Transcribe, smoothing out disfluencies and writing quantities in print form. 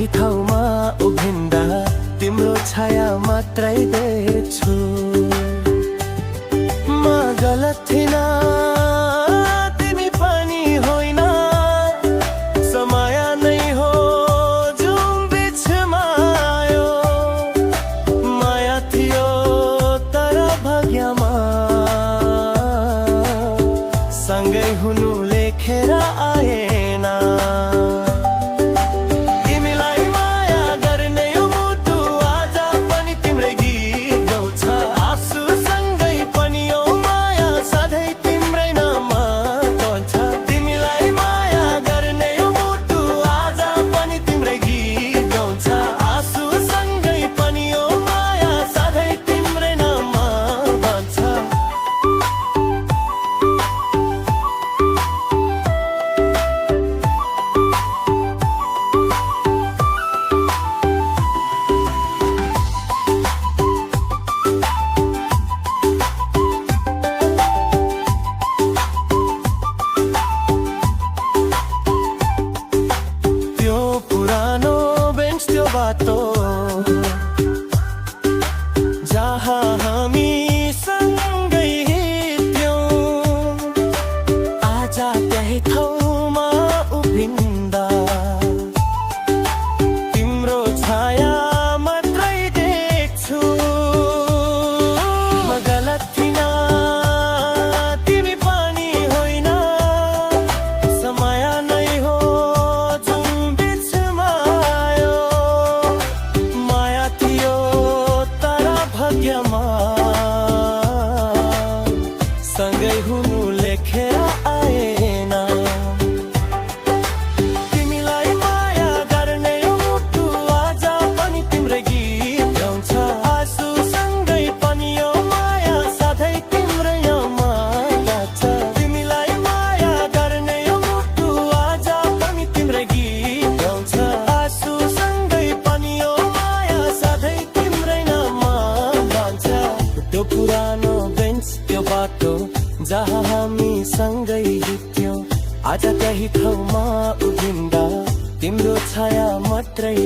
त्यही ठाउँमा उभिन्दा तिम्रो छाया मात्रै देख्छु। म गलत थिइन, तिमी पनि होइन, समय नै हो जुन बिचमा आयो। माया थियो तर भाग्यमा सँगै हुनु लेखेर आएन। बाटो जहाँ हामी सँगै हिँड्थ्यौं, आज त्यही ठाउँमा उभिन्दा तिम्रो छाया मात्रै देख्छु। म गलत थिइन, तिमी पनि होइन, समय नै हो जुन बिचमा आयो। माया थियो तर भाग्यमा सँगै हुनु लेखेर आएन। तिमीलाई माया गर्ने यो मुटु आज पनि तिम्रै गीत गाउँछ। आँसु सँगै पनि यो माया सधैँ तिम्रै नाममा गाउँछ। तिमीलाई माया गर्ने यो मुटु आज पनि तिम्रै गीत गाउँछ। आँसु सँगै पनि यो माया सधैँ तिम्रै नाममा गाउँछ। त्यो पुरानो बेन्च, त्यो बाटो जहाँ हामी सँगै हिँड्थ्यौं, आज त्यही ठाउँमा उभिन्दा तिम्रो छाया मात्रै